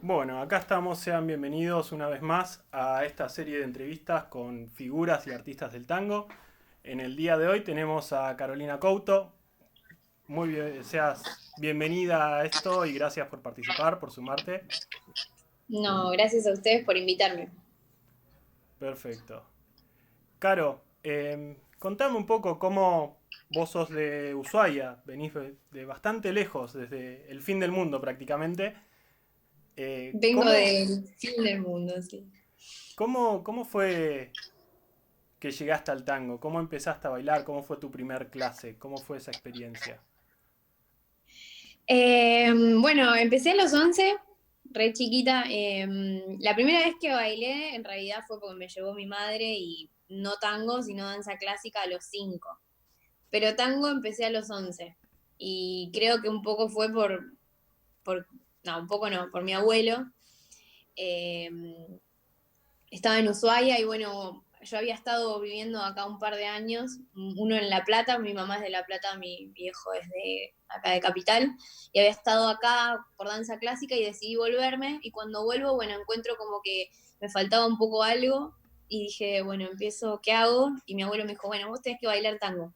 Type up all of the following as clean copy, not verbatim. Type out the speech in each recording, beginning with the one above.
Bueno, acá estamos, sean bienvenidos una vez más a esta serie de entrevistas con figuras y artistas del tango. En el día de hoy tenemos a Carolina Couto. Muy bien, seas bienvenida a esto y gracias por participar, por sumarte. No, gracias a ustedes por invitarme. Perfecto. Caro, contame un poco cómo vos sos de Ushuaia, venís de bastante lejos, desde el fin del mundo prácticamente. Eh, Vengo ¿cómo, del fin del mundo, sí. cómo fue que llegaste al tango? ¿Cómo empezaste a bailar? ¿Cómo fue tu primer clase? ¿Cómo fue esa experiencia? Bueno, empecé a los 11, re chiquita. La primera vez que bailé, en realidad, fue porque me llevó mi madre y no tango, sino danza clásica a los 5. Pero tango empecé a los 11. Y creo que un poco fue no, un poco no, por mi abuelo. Eh, Estaba en Ushuaia y bueno, yo había estado viviendo acá un par de años, uno en La Plata, mi mamá es de La Plata, mi viejo es de acá de Capital, y había estado acá por danza clásica y decidí volverme, y cuando vuelvo, bueno, encuentro como que me faltaba un poco algo, y dije, bueno, empiezo, ¿qué hago? Y mi abuelo me dijo, bueno, vos tenés que bailar tango.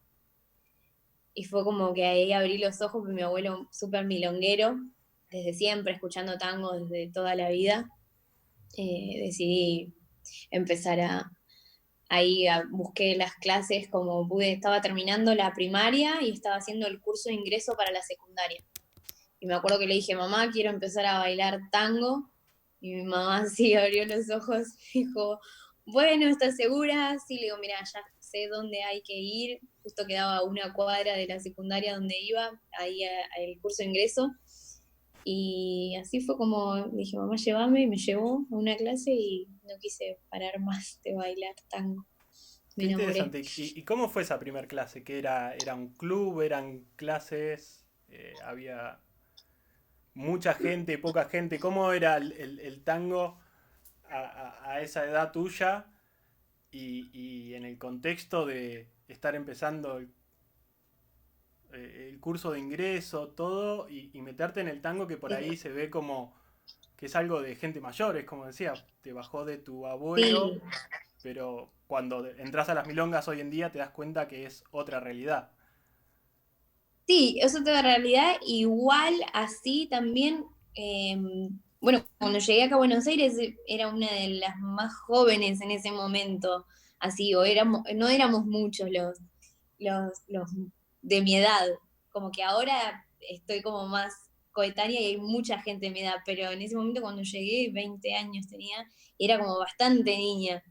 Y fue como que ahí abrí los ojos, porque mi abuelo súper milonguero, desde siempre, escuchando tango desde toda la vida, decidí empezar busqué las clases como pude, estaba terminando la primaria y estaba haciendo el curso de ingreso para la secundaria. Y me acuerdo que le dije, mamá, quiero empezar a bailar tango. Y mi mamá sí abrió los ojos y dijo, bueno, ¿estás segura? Sí, le digo, mira, ya sé dónde hay que ir. Justo quedaba a una cuadra de la secundaria donde iba, ahí el curso de ingreso. Y así fue como dije, mamá, llévame, y me llevó a una clase y no quise parar más de bailar tango. Me Qué enamoré. interesante. ¿Y cómo fue esa primer clase? ¿Qué era un club? ¿Eran clases? ¿Había mucha gente, poca gente? ¿Cómo era el tango a esa edad tuya y en el contexto de estar empezando el curso de ingreso, todo, y meterte en el tango que por ahí se ve como que es algo de gente mayor? Es como decía, te bajó de tu abuelo, Sí, pero cuando entras a las milongas hoy en día te das cuenta que es otra realidad. sí, es otra realidad. Igual así también, bueno, cuando llegué acá a Buenos Aires era una de las más jóvenes en ese momento, así, no éramos muchos los de mi edad, como que ahora estoy como más coetánea y hay mucha gente de mi edad, pero en ese momento cuando llegué, 20 años tenía, era como bastante niña.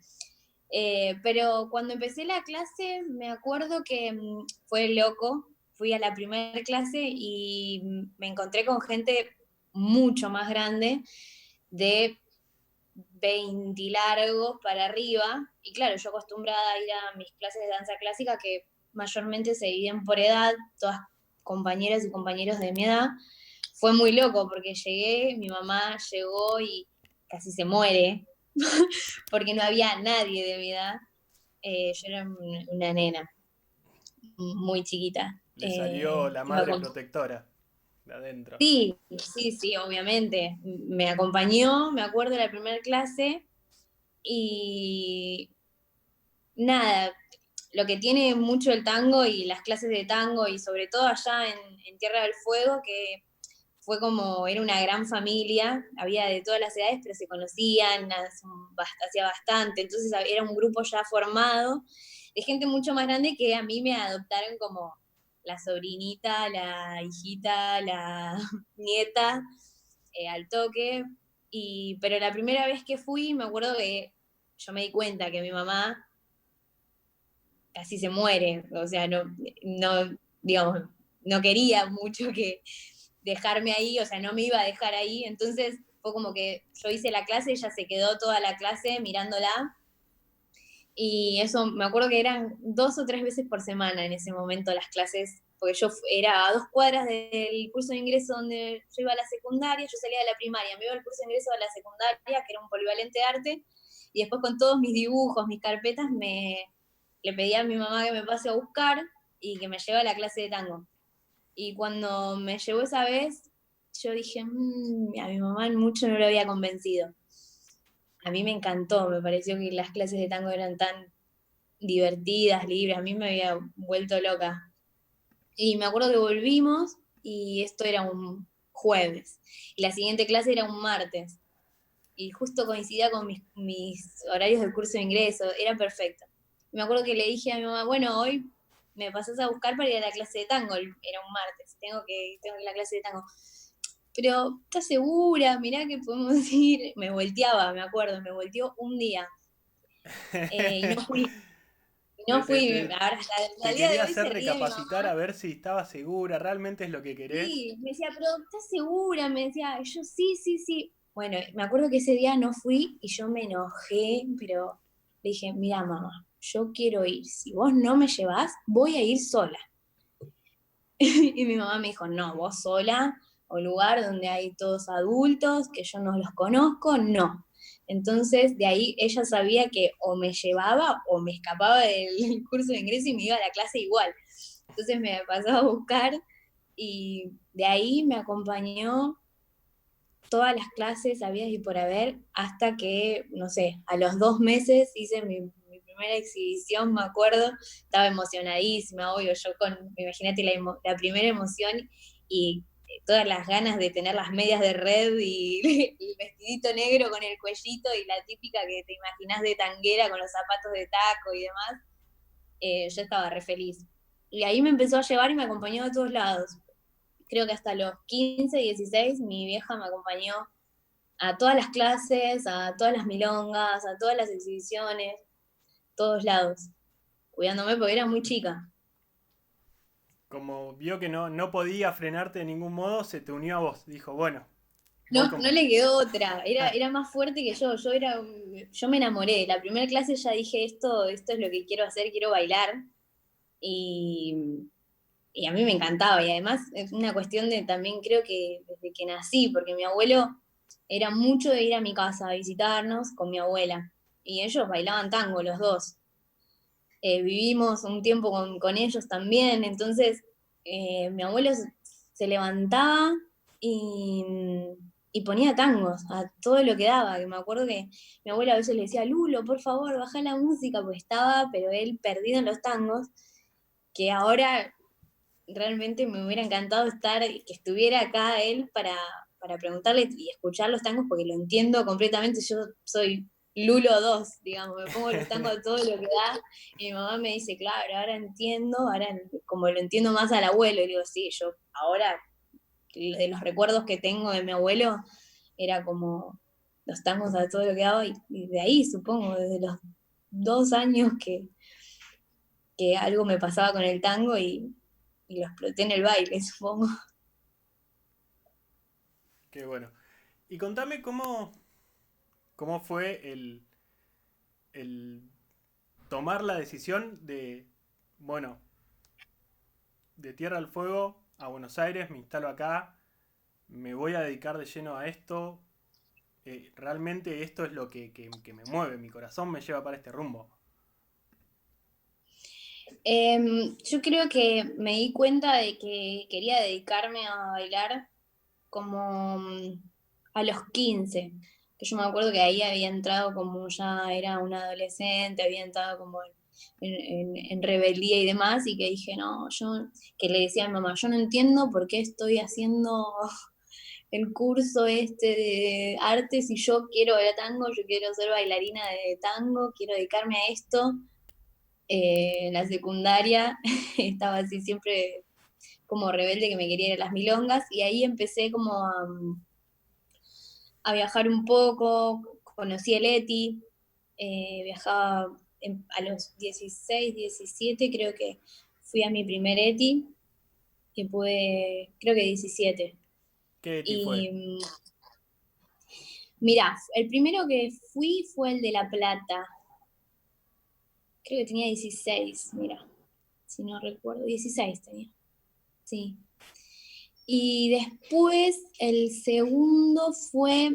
Pero cuando empecé la clase, me acuerdo que fue loco. Fui a la primera clase y me encontré con gente mucho más grande, de 20 largos para arriba. Y claro, yo acostumbrada a ir a mis clases de danza clásica que mayormente se dividen por edad, todas compañeras y compañeros de mi edad. Fue muy loco porque llegué, mi mamá llegó y casi se muere porque no había nadie de mi edad. Yo era una nena muy chiquita. Le salió la Me madre acom- protectora de adentro. sí, sí, sí, obviamente. Me acompañó, me acuerdo de la primera clase y nada, lo que tiene mucho el tango y las clases de tango y sobre todo allá en Tierra del Fuego, que fue como, era una gran familia, había de todas las edades, pero se conocían hacía bastante, entonces era un grupo ya formado de gente mucho más grande que a mí me adoptaron como la sobrinita, la hijita, la nieta, al toque. Pero la primera vez que fui, me acuerdo que yo me di cuenta que mi mamá casi se muere, o sea, no, digamos, no quería mucho que dejarme ahí, o sea, no me iba a dejar ahí, entonces fue como que yo hice la clase, ella se quedó toda la clase mirándola, y eso, me acuerdo que eran 2 o 3 veces por semana en ese momento las clases, porque yo era a 2 cuadras del curso de ingreso donde yo iba a la secundaria, yo salía de la primaria, me iba al curso de ingreso a la secundaria, que era un polivalente de arte, y después con todos mis dibujos, mis carpetas, le pedí a mi mamá que me pase a buscar y que me lleve a la clase de tango. Y cuando me llevó esa vez, yo dije, a mi mamá mucho no lo había convencido. A mí me encantó, me pareció que las clases de tango eran tan divertidas, libres, a mí me había vuelto loca. Y me acuerdo que volvimos y esto era un jueves. Y la siguiente clase era un martes. Y justo coincidía con mis horarios del curso de ingreso, era perfecto. Y me acuerdo que le dije a mi mamá, bueno, hoy me pasás a buscar para ir a la clase de tango, era un martes, tengo que ir a la clase de tango. Pero, ¿estás segura? Mirá que podemos ir. Me volteaba, me acuerdo, me volteó un día. Y no fui, Te, no te- fui, te- ahora hasta te el día de quería hoy hacer se ríe mi recapacitar mamá. a ver si estabas segura, realmente es lo que querés. Sí, me decía, pero ¿estás segura? Me decía, yo sí, sí, sí. Bueno, me acuerdo que ese día no fui y yo me enojé, pero le dije, mira mamá, yo quiero ir. Si vos no me llevás, voy a ir sola. Y mi mamá me dijo, no, vos sola, o lugar donde hay todos adultos, que yo no los conozco, no. Entonces, de ahí ella sabía que o me llevaba o me escapaba del curso de ingreso y me iba a la clase igual. Entonces me pasó a buscar y de ahí me acompañó todas las clases habidas y por haber, hasta que, no sé, a los 2 meses hice mi primera exhibición, me acuerdo, estaba emocionadísima, obvio, yo imagínate la primera emoción y todas las ganas de tener las medias de red y el vestidito negro con el cuellito y la típica que te imaginas de tanguera con los zapatos de taco y demás, yo estaba re feliz. Y ahí me empezó a llevar y me acompañó a todos lados. Creo que hasta los 15, 16, mi vieja me acompañó a todas las clases, a todas las milongas, a todas las exhibiciones, todos lados, cuidándome porque era muy chica. Como vio que no podía frenarte de ningún modo, se te unió a vos. Dijo, bueno, voy No, con no vos. le quedó otra, era más fuerte que yo me enamoré. La primera clase ya dije, esto es lo que quiero hacer, quiero bailar. Y, y a mí me encantaba. Y además es una cuestión de también creo que desde que nací, porque mi abuelo era mucho de ir a mi casa a visitarnos con mi abuela. Y ellos bailaban tango, los dos. Vivimos un tiempo con ellos también, entonces mi abuelo se levantaba y, y ponía tangos a todo lo que daba, que me acuerdo que mi abuela a veces le decía, Lulo, por favor, baja la música, pues estaba, pero él perdido en los tangos, que ahora realmente me hubiera encantado que estuviera acá él para preguntarle y escuchar los tangos porque lo entiendo completamente. Yo soy Lulo 2 digamos, me pongo los tangos a todo lo que da. Y mi mamá me dice, claro, ahora entiendo, ahora como lo entiendo más al abuelo. Y digo, sí, yo ahora, de los recuerdos que tengo de mi abuelo, era como los tangos a todo lo que daba. Y de ahí, supongo, desde los 2 años que algo me pasaba con el tango y lo exploté en el baile, supongo. Qué bueno. Y contame cómo fue el tomar la decisión de, bueno, de Tierra al Fuego a Buenos Aires, me instalo acá, me voy a dedicar de lleno a esto. Realmente esto es lo que me mueve, mi corazón me lleva para este rumbo. Yo creo que me di cuenta de que quería dedicarme a bailar como a los 15. Que yo me acuerdo que ahí había entrado como ya era una adolescente, había entrado como en rebeldía y demás, y que dije, no, que le decía a mi mamá, yo no entiendo por qué estoy haciendo el curso este de arte si yo quiero bailar tango, yo quiero ser bailarina de tango, quiero dedicarme a esto. En la secundaria estaba así siempre como rebelde que me quería ir a las milongas y ahí empecé como a viajar un poco, conocí el ETI, viajaba a los 16, 17 creo que fui a mi primer ETI, que pude, creo que 17. ¿Qué ti fue? Y mirá, el primero que fui fue el de La Plata, creo que tenía 16, mira, si no recuerdo, 16 tenía, sí. Y después el segundo fue,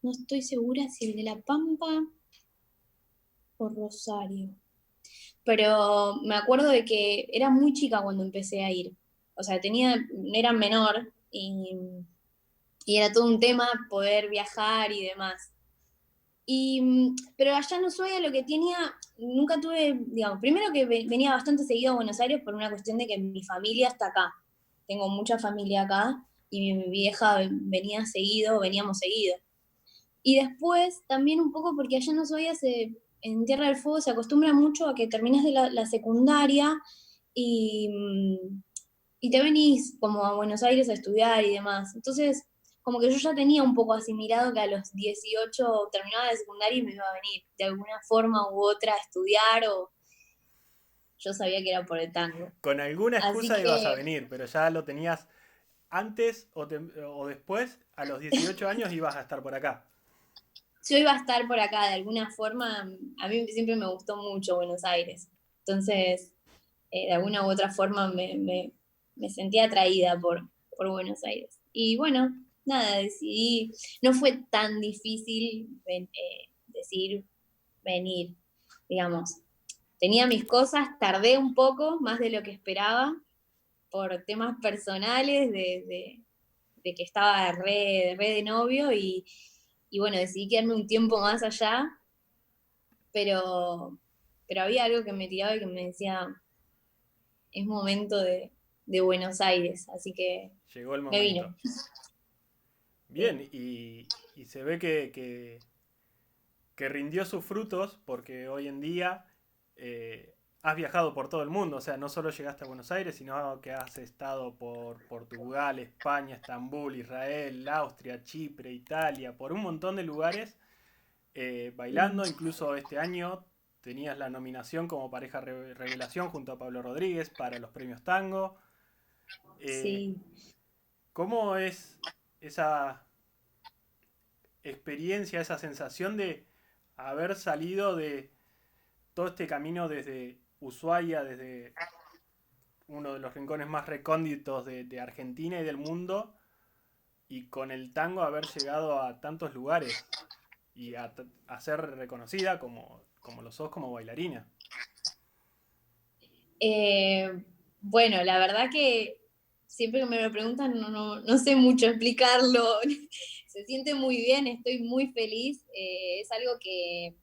no estoy segura si el de La Pampa o Rosario, pero me acuerdo de que era muy chica cuando empecé a ir. O sea, era menor, y, y era todo un tema poder viajar y demás. Pero allá en Ushuaia lo que tenía, nunca tuve, digamos, primero que venía bastante seguido a Buenos Aires por una cuestión de que mi familia está acá. Tengo mucha familia acá y mi vieja venía seguido, veníamos seguido. Y después también un poco porque allá en Ushuaia en Tierra del Fuego se acostumbra mucho a que terminas de la secundaria y, y te venís como a Buenos Aires a estudiar y demás. Entonces, como que yo ya tenía un poco asimilado que a los 18 terminaba de secundaria y me iba a venir de alguna forma u otra a estudiar o yo sabía que era por el tango. Con alguna Así excusa ibas a que venir, pero ya lo tenías antes o después, a los 18 años ibas a estar por acá. yo iba a estar por acá de alguna forma. A mí siempre me gustó mucho Buenos Aires. Entonces, de alguna u otra forma me sentía atraída por Buenos Aires. Y bueno, nada, decidí, no fue tan difícil decidir venir, digamos. Tenía mis cosas, tardé un poco, más de lo que esperaba, por temas personales, de que estaba re de novio y bueno, decidí quedarme un tiempo más allá, pero, pero había algo que me tiraba y que me decía, es momento de Buenos Aires, así que Llegó el me momento. vine. Bien, y se ve que rindió sus frutos porque hoy en día has viajado por todo el mundo, o sea, no solo llegaste a Buenos Aires, sino que has estado por Portugal, España, Estambul, Israel, Austria, Chipre, Italia, por un montón de lugares bailando. Incluso este año tenías la nominación como pareja revelación junto a Pablo Rodríguez para los premios Tango. Eh, Sí. ¿Cómo es esa experiencia, esa sensación de haber salido de todo este camino desde Ushuaia, desde uno de los rincones más recónditos de Argentina y del mundo, y con el tango haber llegado a tantos lugares y a ser reconocida como lo sos como bailarina? Eh, bueno, la verdad que siempre que me lo preguntan no sé mucho explicarlo. Se siente muy bien, estoy muy feliz. Es algo que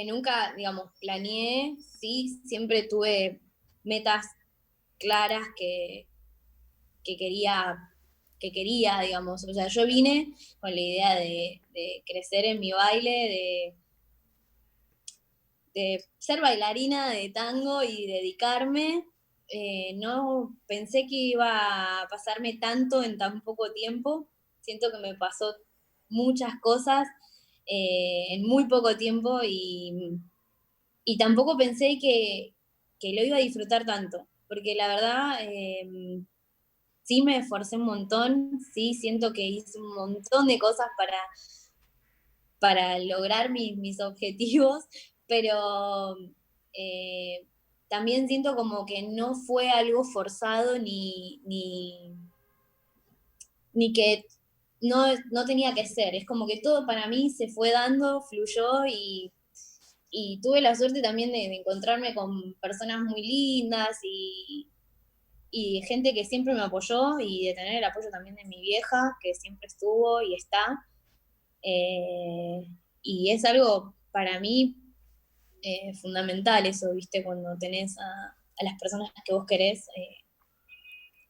nunca, digamos, planeé. Sí, siempre tuve metas claras que quería, que quería, digamos. O sea, yo vine con la idea de crecer en mi baile, de ser bailarina de tango y dedicarme. No pensé que iba a pasarme tanto en tan poco tiempo. Siento que me pasó muchas cosas en muy poco tiempo y tampoco pensé que lo iba a disfrutar tanto, porque la verdad sí me esforcé un montón, sí siento que hice un montón de cosas para lograr mis objetivos, pero eh, también siento como que no fue algo forzado ni que no tenía que ser. Es como que todo para mí se fue dando, fluyó y tuve la suerte también de encontrarme con personas muy lindas y gente que siempre me apoyó y de tener el apoyo también de mi vieja, que siempre estuvo y está. Eh, y es algo para mí fundamental eso, ¿viste? Cuando tenés a las personas que vos querés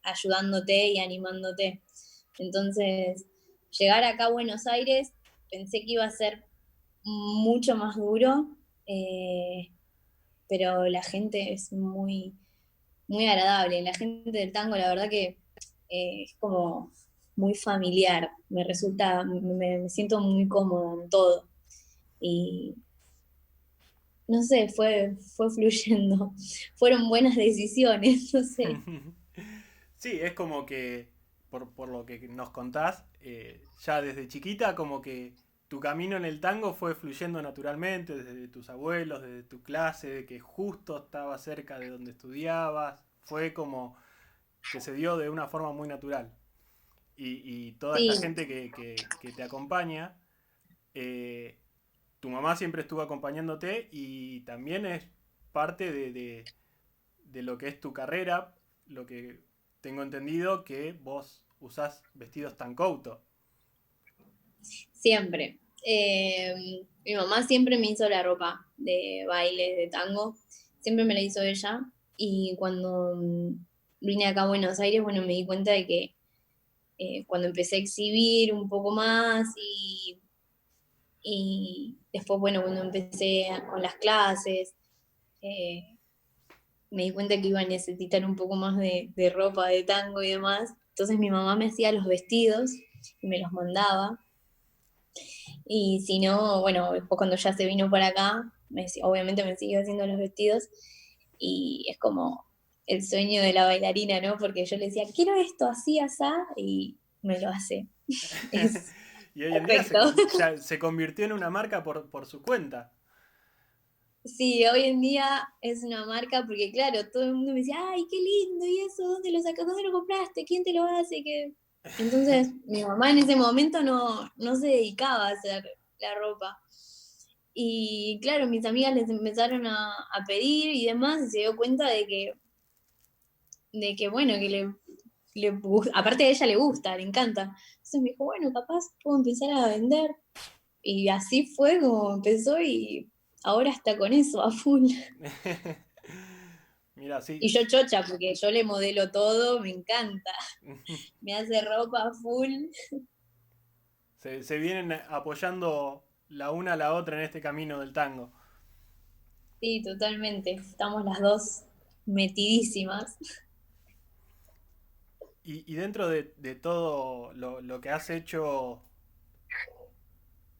ayudándote y animándote. Entonces, llegar acá a Buenos Aires pensé que iba a ser mucho más duro, eh, pero la gente es muy agradable. La gente del tango, la verdad que es como muy familiar. Me resulta, me siento muy cómoda en todo. Y no sé, fue fluyendo. Fueron buenas decisiones, no sé. Sí, es como que, por lo que nos contás, ya desde chiquita como que tu camino en el tango fue fluyendo naturalmente, desde tus abuelos, desde tu clase, de que justo estaba cerca de donde estudiabas, fue como que se dio de una forma muy natural. Y toda esta Sí, gente que te acompaña, eh, tu mamá siempre estuvo acompañándote y también es parte de lo que es tu carrera, lo que tengo entendido que vos usás vestidos Tancouto. Siempre. Mi mamá siempre me hizo la ropa de baile, de tango, siempre me la hizo ella. Y cuando vine acá a Buenos Aires, bueno, me di cuenta de que cuando empecé a exhibir un poco más y después, bueno, cuando empecé con las clases, eh, me di cuenta que iba a necesitar un poco más de ropa de tango y demás. Entonces mi mamá me hacía los vestidos y me los mandaba. Y si no, bueno, después cuando ya se vino para acá, obviamente me siguió haciendo los vestidos y es como el sueño de la bailarina, ¿no? Porque yo le decía, quiero esto así, asá, y me lo hace. Es Y hoy en día perfecto. ya se convirtió en una marca por su cuenta. Sí, hoy en día es una marca porque, claro, todo el mundo me decía, ay, qué lindo, ¿y eso? ¿Dónde lo sacas? ¿Dónde lo compraste? ¿Quién te lo hace? ¿Qué? Entonces, mi mamá en ese momento no se dedicaba a hacer la ropa. Y claro, mis amigas les empezaron a pedir y demás, y se dio cuenta de que bueno, que aparte a ella le gusta, le encanta. Entonces me dijo, bueno, capaz puedo empezar a vender. Y así fue como empezó y ahora está con eso a full. Mira, sí. Y yo chocha, porque yo le modelo todo, me encanta. Me hace ropa a full. Se vienen apoyando la una a la otra en este camino del tango. Sí, totalmente. Estamos las dos metidísimas. Y dentro de todo lo que has hecho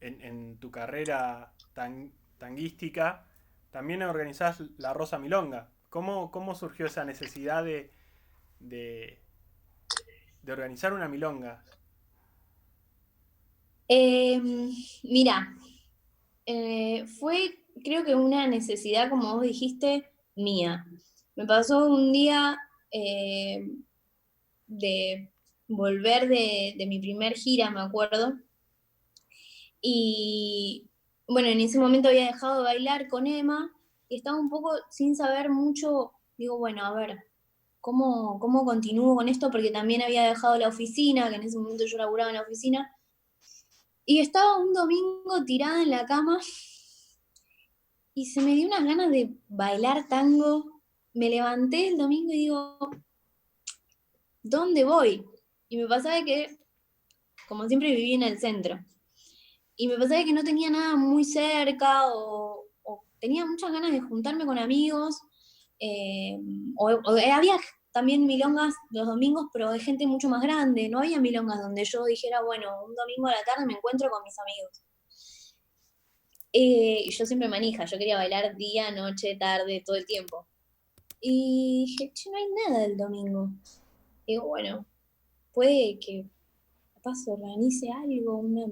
en tu carrera tanguística, también organizás la Rosa Milonga. ¿Cómo surgió esa necesidad de, de organizar una milonga? Eh, Mira, fue creo que una necesidad, como vos dijiste, mía. Me pasó un día eh, de volver de mi primer gira, me acuerdo, y bueno, en ese momento había dejado de bailar con Emma y estaba un poco sin saber mucho, digo, bueno, a ver, ¿cómo continúo con esto? Porque también había dejado la oficina, que en ese momento yo laburaba en la oficina, y estaba un domingo tirada en la cama y se me dio unas ganas de bailar tango. Me levanté el domingo y digo, ¿dónde voy? Y me pasaba que, como siempre, viví en el centro. Y me pasaba que no tenía nada muy cerca o tenía muchas ganas de juntarme con amigos. eh, Había también milongas los domingos, pero de gente mucho más grande. No había milongas donde yo dijera, bueno, un domingo a la tarde me encuentro con mis amigos. Y yo siempre manija, yo quería bailar día, noche, tarde, todo el tiempo. Y dije, che, no hay nada el domingo. Digo, bueno, puede que capaz organice algo, una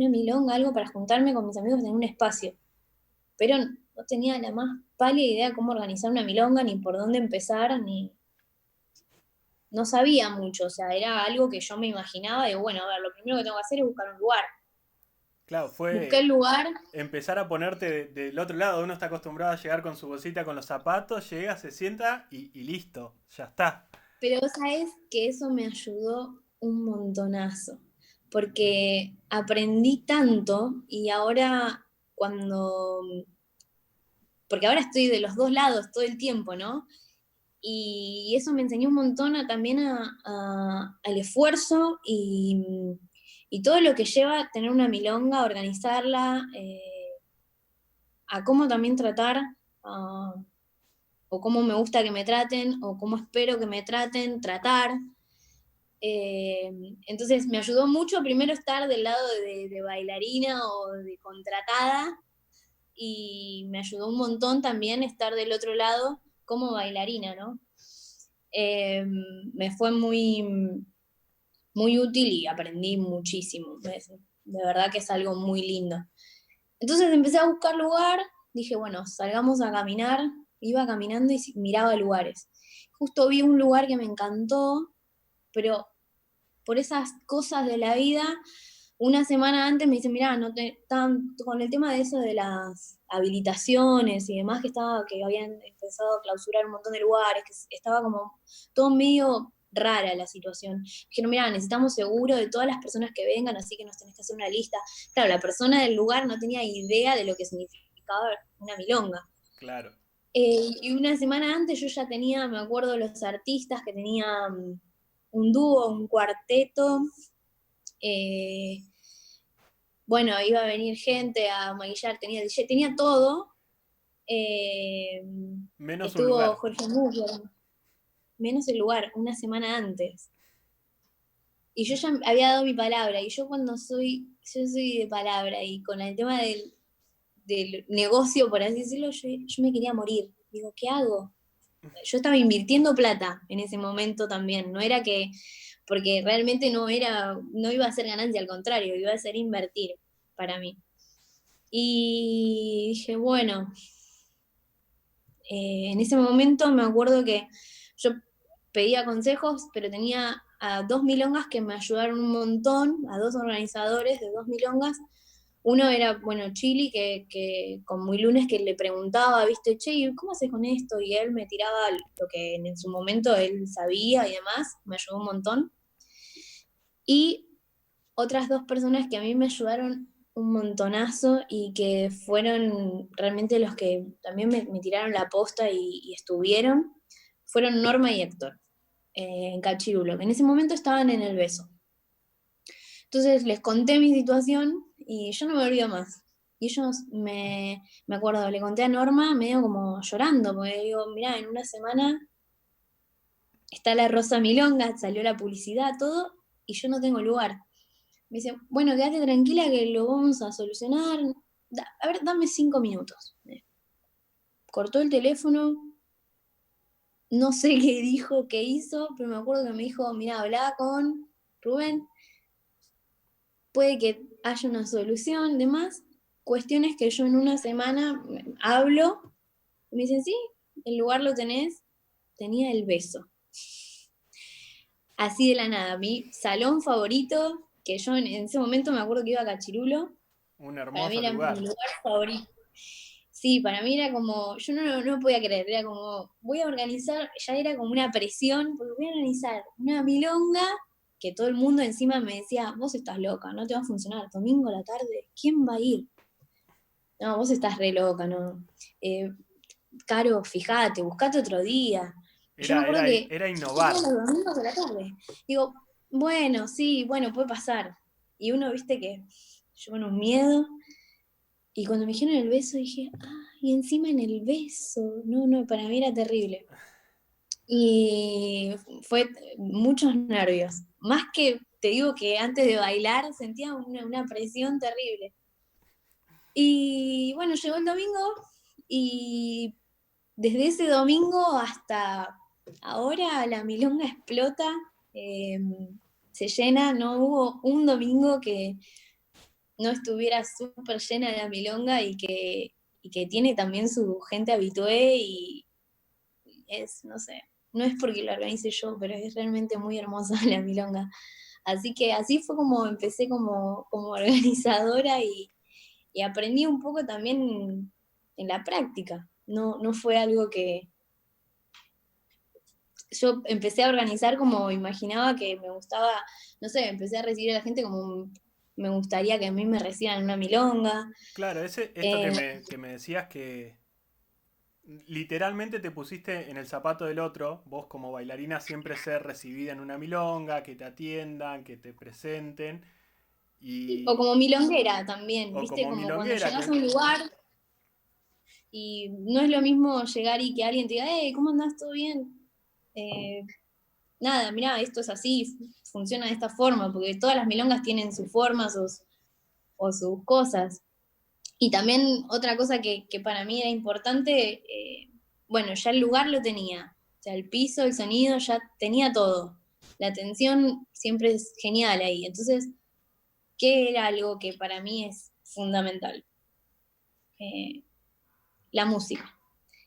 milonga, algo para juntarme con mis amigos en un espacio. Pero no tenía la más pálida idea cómo organizar una milonga, ni por dónde empezar, ni no sabía mucho. O sea, era algo que yo me imaginaba de, bueno, a ver, lo primero que tengo que hacer es buscar un lugar. Claro, Busqué el fue lugar, empezar a ponerte del otro lado. Uno está acostumbrado a llegar con su bolsita, con los zapatos, llega, se sienta y listo, ya está. pero sabes que eso me ayudó un montonazo, porque aprendí tanto y ahora cuando, porque ahora estoy de los dos lados todo el tiempo, ¿no? Y eso me enseñó un montón también al esfuerzo y todo lo que lleva a tener una milonga, organizarla, a cómo también tratar, ah, o cómo me gusta que me traten, o cómo espero que me traten, tratar. Eh, entonces me ayudó mucho primero estar del lado de bailarina o de contratada, y me ayudó un montón también estar del otro lado como bailarina, ¿no? Eh, Me fue muy útil y aprendí muchísimo. De verdad que es algo muy lindo. Entonces empecé a buscar lugar, dije, bueno, salgamos a caminar, iba caminando y miraba lugares. Justo vi un lugar que me encantó, pero por esas cosas de la vida, una semana antes me dice, mirá, no te, estaban con el tema de eso de las habilitaciones y demás, que habían empezado a clausurar un montón de lugares, que estaba como todo medio rara la situación. Dijeron, mira, necesitamos seguro de todas las personas que vengan, así que nos tenés que hacer una lista. Claro, la persona del lugar no tenía idea de lo que significaba una milonga. Claro. Y una semana antes yo ya tenía, me acuerdo, los artistas que tenían un dúo, un cuarteto. Bueno, iba a venir gente a maquillar, tenía DJ, tenía todo. Menos un Estuvo lugar. Jorge Múger, menos el lugar, una semana antes. Y yo ya había dado mi palabra, y yo yo soy de palabra, y con el tema del negocio, por así decirlo, yo me quería morir. Digo, ¿qué hago? Yo estaba invirtiendo plata en ese momento también, no era que, porque realmente no iba a ser ganancia, al contrario, iba a ser invertir para mí. Y dije, bueno, en ese momento me acuerdo que yo pedía consejos, pero tenía a 2 milongas que me ayudaron un montón, a 2 organizadores de 2 milongas. Uno era, bueno, Chili, que con Muy Lunes que le preguntaba, viste, che, ¿cómo haces con esto? Y él me tiraba lo que en su momento él sabía y demás, me ayudó un montón. Y otras 2 personas que a mí me ayudaron un montonazo y que fueron realmente los que también me tiraron la posta y estuvieron, fueron Norma y Héctor, en Cachirulo, que en ese momento estaban en el beso. Entonces les conté mi situación y yo no me olvido más. Y ellos me acuerdo, le conté a Norma medio como llorando, porque digo, mirá, en una semana está la Rosa Milonga, salió la publicidad, todo, y yo no tengo lugar. Me dice, bueno, quédate tranquila que lo vamos a solucionar. A ver, dame 5 minutos. Cortó el teléfono, no sé qué dijo, qué hizo, pero me acuerdo que me dijo, mira, hablá con Rubén, puede que haya una solución, demás. Cuestiones que yo en una semana hablo, y me dicen, sí, el lugar lo tenés, tenía el beso. Así de la nada, mi salón favorito, que yo en ese momento me acuerdo que iba a Cachirulo, Un para mí hermoso era mi lugar. lugar favorito. Sí, para mí era como, yo no podía creer, era como, voy a organizar, ya era como una presión, porque voy a organizar una milonga que todo el mundo encima me decía, vos estás loca, no te va a funcionar, domingo a la tarde, ¿quién va a ir? No, vos estás re loca, ¿no? Eh, Caro, fíjate, buscate otro día. Y yo me acuerdo que Era yo iba innovar. los domingos a la tarde. Digo, bueno, sí, bueno, puede pasar. Y uno, viste que yo con un miedo, y cuando me dijeron el beso dije, y encima en el beso, no, para mí era terrible. Y fue muchos nervios. Más que, te digo que antes de bailar sentía una presión terrible. Y bueno, llegó el domingo y desde ese domingo hasta ahora la milonga explota, eh, se llena, no hubo un domingo que no estuviera súper llena de la milonga y que tiene también su gente habitué y es, no sé, no es porque la organice yo, pero es realmente muy hermosa la milonga. Así que así fue como empecé como organizadora y aprendí un poco también en la práctica. No fue algo que yo empecé a organizar como imaginaba que me gustaba, no sé, empecé a recibir a la gente como me gustaría que a mí me reciban en una milonga. Claro, esto Eh, que me decías que literalmente te pusiste en el zapato del otro, vos como bailarina siempre ser recibida en una milonga, que te atiendan, que te presenten, o y, como milonguera también, o ¿viste? como Como cuando milonguera, llegas a que un lugar y no es lo mismo llegar y que alguien te diga, hey, ¿cómo andás? ¿Todo bien? Eh, Nada, mirá, esto es así, funciona de esta forma, porque todas las milongas tienen sus formas o sus cosas. Y también otra cosa que para mí era importante, bueno, ya el lugar lo tenía, o sea, el piso, el sonido, ya tenía todo. La atención siempre es genial ahí. Entonces, ¿qué era algo que para mí es fundamental? Eh, la música,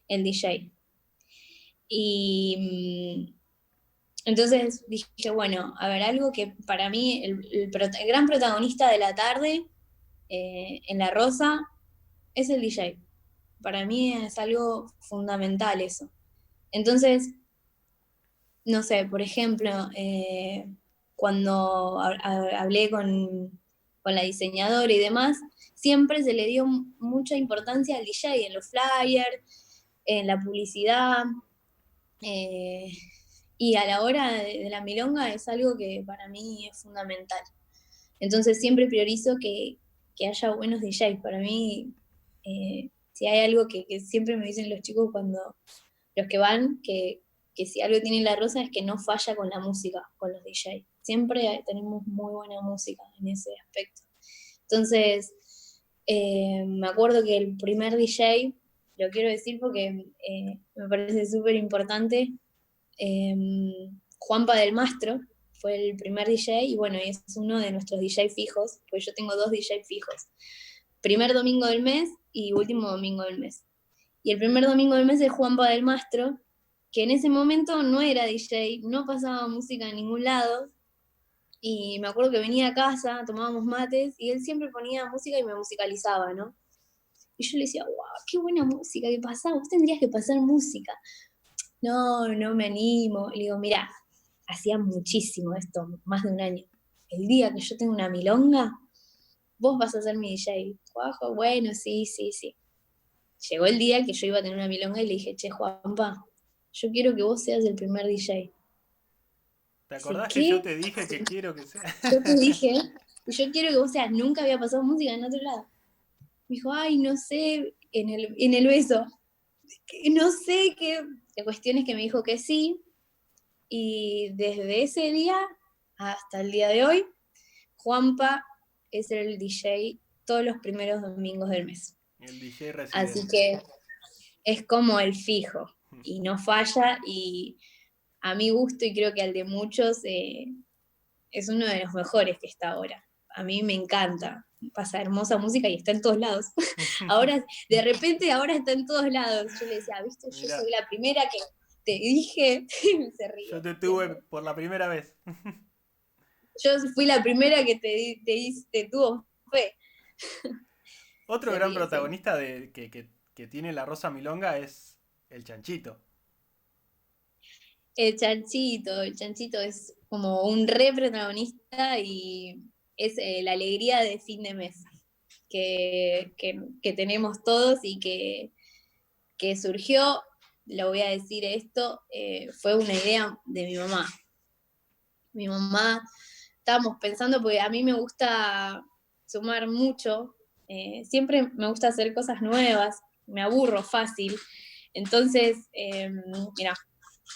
el DJ. Y entonces dije, bueno, a ver, algo que para mí el gran protagonista de la tarde en La Rosa es el DJ. Para mí es algo fundamental eso. Entonces, no sé, por ejemplo, cuando hablé con la diseñadora y demás, siempre se le dio mucha importancia al DJ en los flyers, en la publicidad, eh, y a la hora de la milonga es algo que para mí es fundamental. Entonces siempre priorizo que haya buenos DJs. Para mí, si hay algo que siempre me dicen los chicos cuando los que van, que si algo tiene La Rosa es que no falla con la música, con los DJs. Siempre tenemos muy buena música en ese aspecto. Entonces, me acuerdo que el primer DJ, lo quiero decir porque me parece súper importante, Juanpa del Mastro fue el primer DJ y bueno, es uno de nuestros DJ fijos, pues yo tengo 2 DJ fijos. Primer domingo del mes y último domingo del mes. Y el primer domingo del mes es Juanpa del Mastro, que en ese momento no era DJ, no pasaba música en ningún lado, y me acuerdo que venía a casa, tomábamos mates, y él siempre ponía música y me musicalizaba, ¿no? Y yo le decía, wow, qué buena música que pasaba, vos tendrías que pasar música. No, no me animo. Le digo, mirá, hacía muchísimo esto, más de un año. El día que yo tenga una milonga, vos vas a ser mi DJ. Juajo, bueno, sí, sí, sí. Llegó el día que yo iba a tener una milonga y le dije, che, Juanpa, yo quiero que vos seas el primer DJ. ¿Te Dice, acordás que yo ¿qué? te dije que quiero que sea? Yo te dije, yo quiero que vos seas, nunca había pasado música en otro lado. Me dijo, ay, no sé, en el beso. No sé qué. La cuestión es que me dijo que sí, y desde ese día hasta el día de hoy, Juanpa es el DJ todos los primeros domingos del mes. El DJ Así residente. que es como el fijo y no falla, y a mi gusto y creo que al de muchos es uno de los mejores que está ahora. A mí me encanta, pasa hermosa música y está en todos lados. Ahora, de repente, ahora está en todos lados. Yo le decía, viste, yo Mirá, soy la primera que te dije, se yo ríe te tuve siempre. por la primera vez. Yo fui la primera que te tuvo fe. Otro Se gran ríe siempre. protagonista que tiene la Rosa Milonga es el Chanchito. El chanchito es como un re protagonista y es la alegría de fin de mes que tenemos todos y que surgió, lo voy a decir esto, fue una idea de mi mamá. Mi mamá, estábamos pensando, porque a mí me gusta sumar mucho, siempre me gusta hacer cosas nuevas, me aburro fácil, entonces, mira,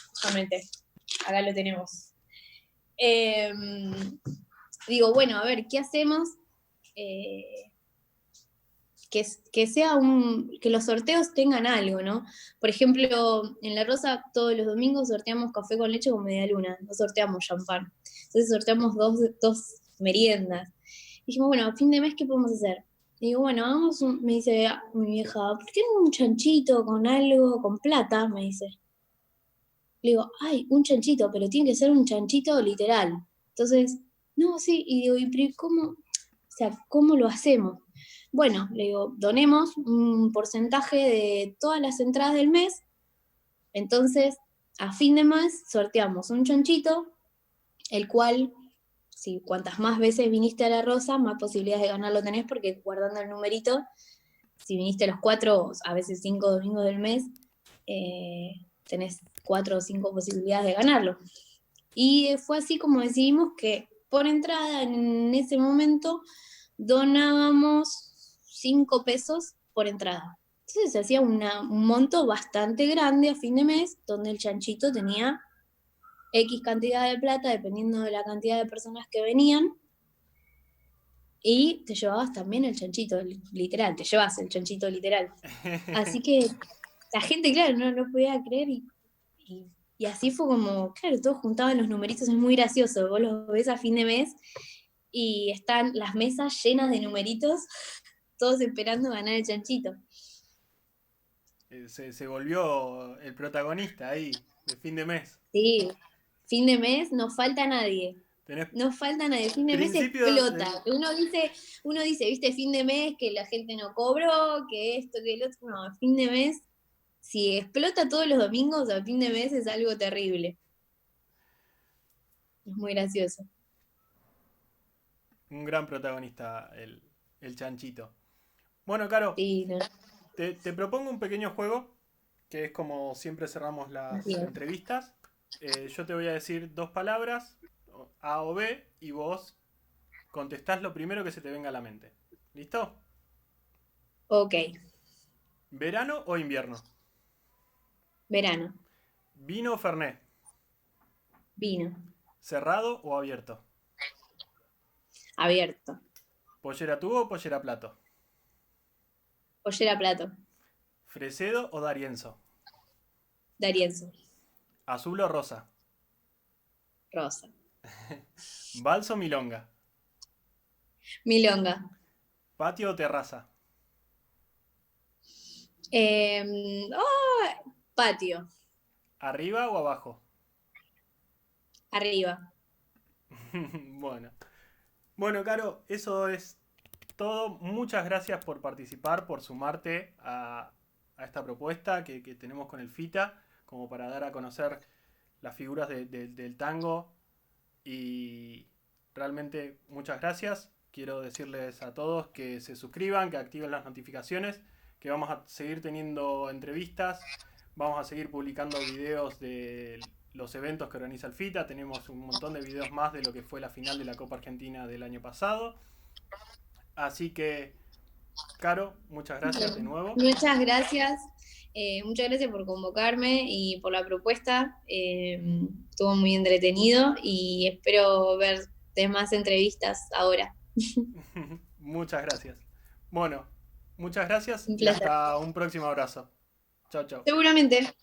justamente, acá lo tenemos. Eh, Digo, bueno, a ver, ¿qué hacemos? Eh, que sea que los sorteos tengan algo, ¿no? Por ejemplo, en La Rosa todos los domingos sorteamos café con leche con media luna, no sorteamos champán. Entonces sorteamos dos meriendas. Y dijimos, bueno, a fin de mes, ¿qué podemos hacer? Y digo, bueno, me dice mi vieja, ¿por qué no un chanchito con algo, con plata? Me dice. Le digo, ay, un chanchito, pero tiene que ser un chanchito literal. Entonces, no, sí, y digo, ¿y cómo? O sea, ¿cómo lo hacemos? Bueno, le digo, donemos un porcentaje de todas las entradas del mes, entonces a fin de mes sorteamos un chanchito, el cual, si cuantas más veces viniste a La Rosa, más posibilidades de ganarlo tenés, porque guardando el numerito, si viniste los 4, a veces 5 domingos del mes, tenés 4 o 5 posibilidades de ganarlo. Y fue así como decidimos que por entrada en ese momento donábamos 5 pesos por entrada. Entonces se hacía un monto bastante grande a fin de mes, donde el chanchito tenía X cantidad de plata, dependiendo de la cantidad de personas que venían, y te llevabas también el chanchito, literal, te llevas el chanchito literal. Así que la gente, claro, no podía creer, y, y así fue como, claro, todos juntaban los numeritos, es muy gracioso, vos los ves a fin de mes y están las mesas llenas de numeritos, todos esperando ganar el chanchito. Se volvió el protagonista ahí, de fin de mes. Sí, fin de mes no falta nadie. Tenés No falta nadie, fin de mes principio explota. Uno dice, viste, fin de mes, que la gente no cobró, que esto, que el otro. No, fin de mes, si explota todos los domingos, a fin de mes es algo terrible. Es muy gracioso. Un gran protagonista, el chanchito. Bueno, Caro, Sí, no, te propongo un pequeño juego, que es como siempre cerramos las bien. entrevistas. Yo te voy a decir dos palabras, A o B, y vos contestás lo primero que se te venga a la mente. ¿Listo? Ok, ¿Verano o invierno? verano, ¿Vino o Fernet? vino, ¿Cerrado o abierto? abierto, ¿Pollera tubo o pollera plato? pollera plato, ¿Fresedo o Darienzo? Darienzo, ¿Azul o rosa? rosa, ¿Balso o milonga? milonga, ¿Patio o terraza? patio, ¿Arriba o abajo? arriba. Bueno. Bueno, Caro, eso es todo. Muchas gracias por participar, por sumarte a esta propuesta que tenemos con el FITA, como para dar a conocer las figuras del tango. Y realmente muchas gracias. Quiero decirles a todos que se suscriban, que activen las notificaciones, que vamos a seguir teniendo entrevistas, vamos a seguir publicando videos de los eventos que organiza el FITA. Tenemos un montón de videos más de lo que fue la final de la Copa Argentina del año pasado. Así que, Caro, muchas gracias de Bueno, nuevo. muchas gracias. Muchas gracias por convocarme y por la propuesta. Estuvo muy entretenido y espero ver demás entrevistas ahora. Muchas gracias. Bueno, muchas gracias Un y placer. hasta un próximo abrazo. Chao, chao. Seguramente.